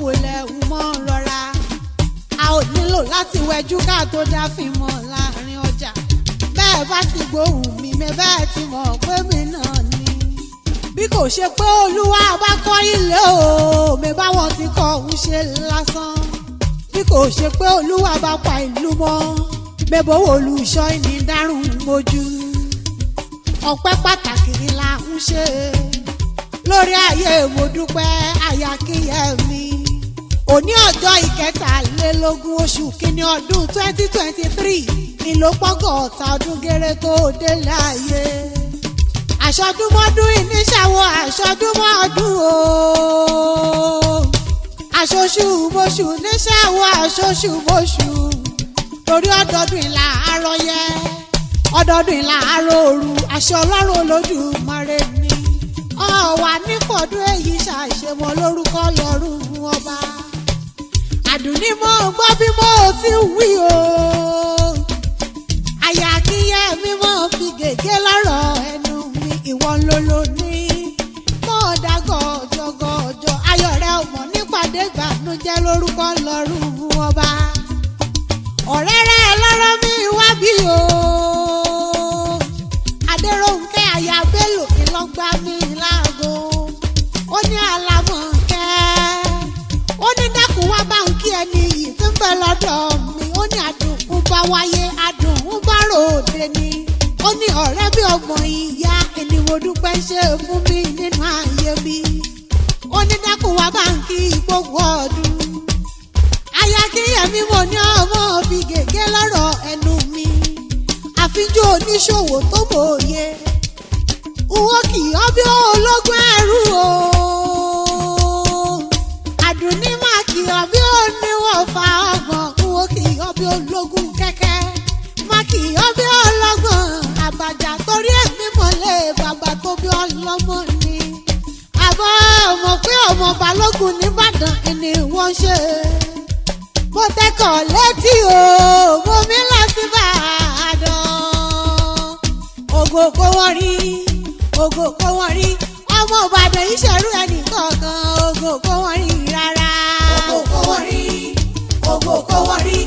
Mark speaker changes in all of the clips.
Speaker 1: wòlẹ̀ mọ́ rọra a ò nílò láti wẹjú ká tó dá fíìmọ̀ láàrin ọjà bẹ́ẹ̀ bá ti gbóhùn mi bẹ́ẹ̀ ti mọ̀ pé mi náà ni bí kò ṣe pé olúwa bá kọ́ ilé o mi báwọn ti kọ́ òun ṣe lásán bí kò ṣe pé olúwa bá pa ìlú mọ́ mẹ́bọ̀ olùṣọ́ ìní dárùn mojú ọpẹ́ pàtàkì la ń ṣe lórí ayé mo dúpẹ́ àyàkíyẹ̀mí òní ọjọ́ ìkẹtàlélógún oṣù kínní ọdún 2023 ìlópọ́gọ́ta ọdún géré tó délé ayé àṣọdúnmọ́dún ìníṣàwọ̀ àṣọdúnmọ́dún o àṣoṣùmọ́ṣù níṣàwọ̀ àṣoṣùmọ́ṣù torí ọdọọdún ìlà àrọyẹ ọdọọdún ìlà àròrù àṣẹ Ọlọ́run Olódùmarè ni ọ̀wà nífọ̀dún èyí ṣàṣemọ lórúkọ lọ́rùn ọba àdùnní mo gbọ́ bí mo ti wí o àyàkíyẹ̀mí mo fi gègé lọ́rọ̀ ẹnu mi ìwọ lolo ní mo dá gọ̀jọ̀gọ̀jọ̀ ayọ̀ rẹ ọmọ nípàdé ìbànújẹ́ lórúkọ lọ́rùn ọba ọ̀rẹ́ rẹ lọ́rọ̀ mi wá bí o Adéròǹkẹ́ àyà Bello ìlọ́gbà mi láago ó ní Àlàmọ̀kẹ́ ó ní dákun wá bá ń kí ẹni yìí tí ń bẹ lọ́dọ̀ mi ó ní àdùnkún bá wáyé àdùnkún bá ròde ni ó ní ọ̀rẹ́ bí ọgbọ̀n ìyá ẹni mo dúpẹ́ ṣe fún mi nínú ayé mi ó ní dákun wá bá ń kí gbogbo ọdún àyàkíyẹ̀mí mo ní ọmọ fi gègé lọ́rọ̀ ẹnu mi àfijó oníṣòwò tó mòye owó kì í ọbí ológun ẹrú o àdùnní máa kì í ọbí oníwọ̀fà ọgbọ̀n owó kì í ọbí ológun kẹ́kẹ́ má kì í ọbí ọlọ́gbọ̀n àbàjá torí ẹ̀mí mọ̀lẹ́ bàbá tó bí ọlọ́mọ ni àbọ̀ ọmọ pé ọmọ balógun nìbàdàn ni wọ́n ṣe mo tẹ́kọ̀ létí o mo mi lọ sí Ìbàdàn ògo kó wọ́n rí ògo kó wọ́n rí ọmọ Ìbàdàn yìí ṣerú ẹnì kọ̀ọ̀kan ògo kó wọ́n rí rárá ògo kó wọ́n rí ògo kó wọ́n rí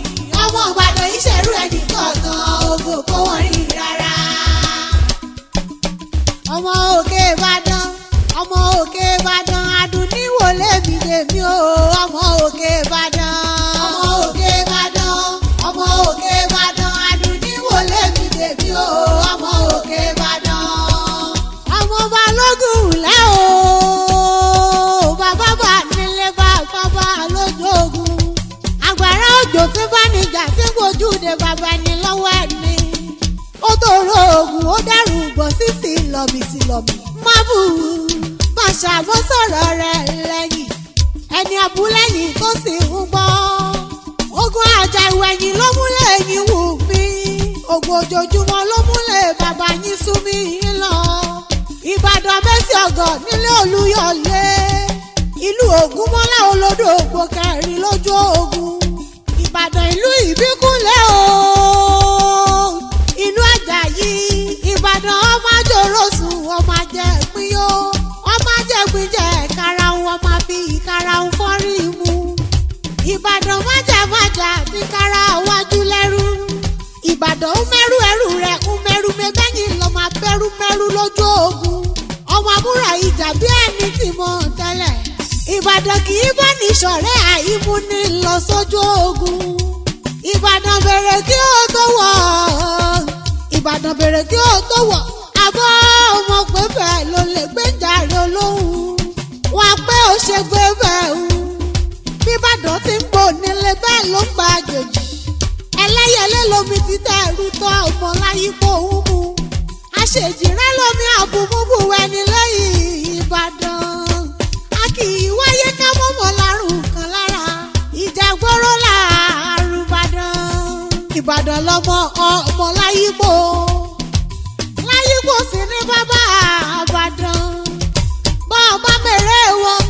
Speaker 1: ọmọ Ìbàdàn yìí ṣerú ẹnì kọ̀ọ̀kan ògo kó wọ́n rí rárá ọmọ òkè Ìbàdàn ọmọ òkè Ìbàdàn Àdùnní wò lémi lèmi o ọmọ òkè Ìbàdàn ọmọ òkè Ìbàdàn ọmọ òkè Ìbàdàn Àdùnní wò lémi lèmi o ọmọ òkè Ìbàdàn ọmọ balógun lẹ́ o bàbá bá nílé bàbá bá lójú ogun àgbàrá òjò tí bá níjà tí gbójúde bàbá ní lọ́wọ́ ẹni ó tóró ogun ó dẹ́rù bọ̀ sí sílọ̀mì má bù má ṣàmúsọ̀rọ̀ rẹ̀ lẹ́yìn ẹni abúlẹ́yìn tó sì ń gbọ́ ogun àjà ìwẹ̀yìn ló múlẹ̀ yín wù mí ogun ojoojúmọ́ ló múlẹ̀ bàbá yín sú mi lọ Ìbàdàn mẹ́sì ọ̀gọ̀ nílé Olúyọ̀lé ìlú Ògúnmọ́lá olódò ògbó kẹrin lójú ogun Ìbàdàn ìlú ìbíkúnlẹ̀ o ìlú Àjàyí Ìbàdàn ọmọ àjòròsùn ọmọ àjẹpín yó ọmọ àjẹpín jẹ karahun ọmọ fi karahun fọ́rí mu Ìbàdàn májàmájà ti kára wájú lẹ́rú Ìbàdàn ń mẹ́rù ẹrù rẹ̀ ń mẹ́rù mẹ́gbẹ́yìn lọ́mọ abẹ́rù lójú ogun ọmọ àbúrò ìjà bí ẹni tí mo tẹ́lẹ̀ Ìbàdàn kì í bá ní ṣọ̀rẹ́ àìmú ní lọ sójú ogun Ìbàdàn bẹ̀rẹ̀ kí ó tó wọ̀ Ìbàdàn bẹ̀rẹ̀ kí ó tó wọ̀ àbọ̀ ọmọ pé bẹ́ẹ̀ ló lè gbé jàre olóhùn wọn pé ó ṣe gbé bẹ́ẹ̀ hù bíbàdàn ti ń bò nílé bẹ́ẹ̀ ló ń gba àjèjì ẹlẹ́yẹlé lomi ti tẹ́ ẹrú tọ́ ọmọ láyé kó ń mu àṣejìrẹ́ lomi àbùmúbù ẹni lẹ́yìn Ìbàdàn a kì í wáyé ká mọ́mọ́ lárùn kan lára ìjàgbóró làárùn Ìbàdàn lọ́mọ ọmọ láyé kó sì ní bàbá Ìbàdàn bọ́ọ̀ bá mèrè wọn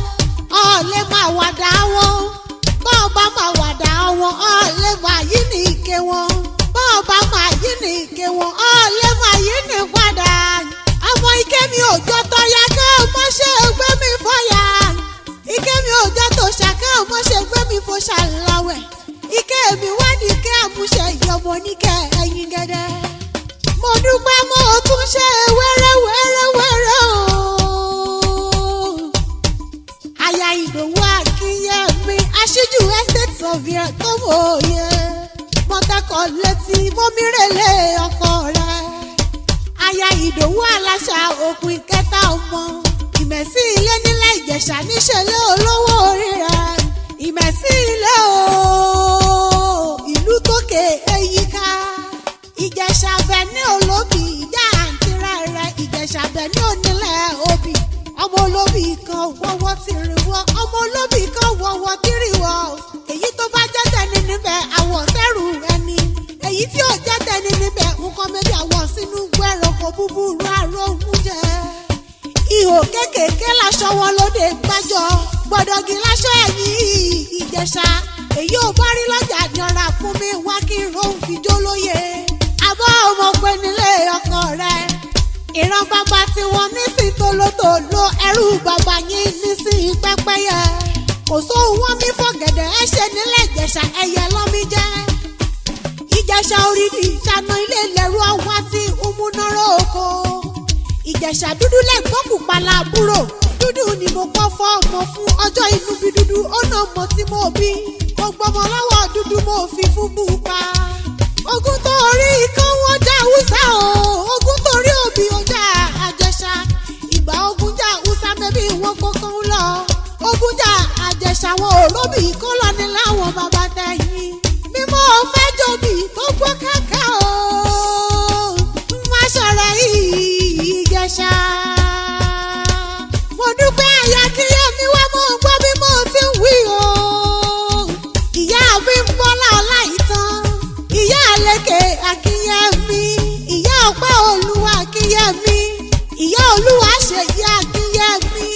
Speaker 1: ọ̀lẹ́ máa wàdà wọn bọ́ọ̀ bá máa wàdà wọn ọ̀lẹ́ máa yí ní ike wọn bọ́ọ̀ bá máa yí ní ike wọn ọ̀lẹ́ máa yí ní padà ọmọ ike mi ò jọ tọ́ya kẹ́ ọ mọ́ ṣe gbé mi fọ́yà ike mi ò ò jẹ́ tó ṣàkẹ́ ọmọ ṣe gbé mi fò ṣàlàwẹ̀ ike mi wá ní ike àmúṣe ìyọ̀mọ̀ níkẹ́ ẹ̀yìn gẹ́dẹ́. mo dúpẹ́ mo tún ṣe wẹ́rẹ́wẹ́rẹ́wẹ́rẹ́ o. aya Ìdòwú Akínyẹmí aṣíjú estate surveyor tó mọ̀ òye mọ́tẹ́kọ̀ létí mọ́mírèlé ọkọ rẹ̀. aya Ìdòwú aláṣà òkun ìkẹta ọmọ ìmẹ̀sí ilé nílẹ̀ Ìjẹ̀ṣà níṣẹ̀lẹ̀ olówó orí rẹ̀ ìmẹ̀sí ilé o ìlú tókè èyíká Ìjẹ̀ṣà bẹ̀ ní olóbì ìjà àǹtírà rẹ̀ Ìjẹ̀ṣà bẹ̀ ní onílẹ̀ òbí ọmọ olóbì kan wọ́wọ́ tìrìwọ́ ọmọ olóbì kan wọ́wọ́ tìrìwọ́ èyí tó bá jẹ́ tẹni níbẹ̀ àwọ̀ sẹ́rù ẹni èyí tí ò jẹ́ tẹni níbẹ̀ nǹkan méjì àwọ̀ sínú gbẹ̀rọ̀kọ búburú àrò oúnjẹ. ihò kékèké láṣọ wọn lóde gbájọ gbọdọ̀gì láṣọ ẹ̀yìn Ìjẹ̀ṣà èyí ò bá rí lọ́jà yọra fún mi wá kí rohùn fi jó lóye àbọ̀ ọmọ pé nílé ọkọ rẹ̀ ìran bàbá tí wọ́n ní sí tolótòló ẹrú bàbá yín ní sí pẹ́pẹ́yẹ kò sóhun wọn mi fọ̀gẹ̀dẹ̀ ẹ ṣe nílẹ̀ Ìjẹ̀ṣà ẹyẹ lọ́mí jẹ́ Ìjẹ̀ṣà orídìí ìṣáná ilé ìlẹ̀rú ọwọ́ tí umúnáró oko Ìjẹ̀ṣà dúdú lẹ́gbọ́n pupa láàbúrò dúdú ni mo kọ́ fọ́ ọmọ fún ọjọ́ inú bí dúdú ó nà mọ́ tí mo bí gbogbo ọmọ lọ́wọ́ dúdú mo fi fún pupa ogun tó rí ikán wọ́n já Hausa o ogun tó rí òbí ọjà Àjẹṣà ìgbà ogun já Hausa mẹ́bí wọn kọ́kọ́ ń lọ ogun já Àjẹṣà wọn ò lóbì kó lọ ní láwọn bàbá tẹ̀yìn mímọ́ fẹ́ jòbí tó gbọ́ kàkà o má ṣọ̀rẹ́ Ìjẹ̀ṣà. mo dúpẹ́ aya Akínyẹmí wá mo gbọ́ bí mo ti ń wí o ìyá mi ń bọ́lá Ọláìtàn ìyá Àlékè Akínyẹmí ìyá Ọpẹ́ Olúwa Akínyẹmí ìyá Olúwa Ṣèyí Akínyẹmí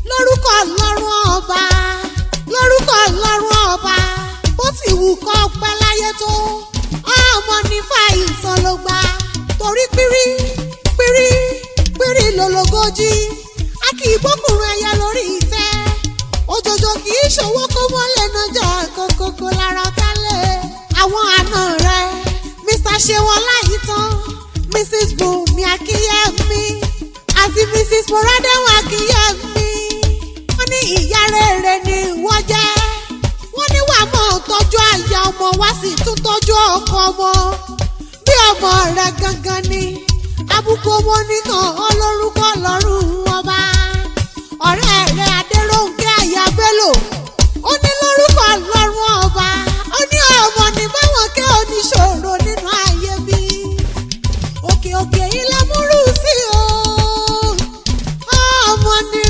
Speaker 1: lórúkọ Ọlọ́run ọba lórúkọ Ọlọ́run ọba bó ti wù kọ́ pẹ́ láyé tó ọmọ nífà ìsàn ló gbà torí pírí pírí pírí lológójì a kì í bọ́kùnrin ẹyẹ lórí ìtẹ́ òjòjò kì í ṣòwò kó mọ́lẹ̀ nájà kókókó lára tálẹ̀ àwọn àna rẹ̀ Mr. Ṣeun Ọláìtàn Mrs. Bùnmi Akínyẹmí àti Mrs. Moradéwọ̀n Akínyẹmí wọ́n ní ìyá rere ni wọ́n jẹ́ wọ́n ní wàá mọ̀ tọ́jú àyà ọmọ wá sí tún tọ́jú ọkọ ọmọ bí ọmọ rẹ̀ gangan ni àbùkù ọmọ nìkan olórúkọ lọ́rùn ọba ọ̀rẹ́ rẹ̀ Adérónkẹ́ àyà Bello ó ní lórúkọ lọ́rùn ọba ó ní ọmọ ní báwọn kẹ́ oníṣòro nínú ayé bí òkè òkè ilé múrù sí o ọmọ ní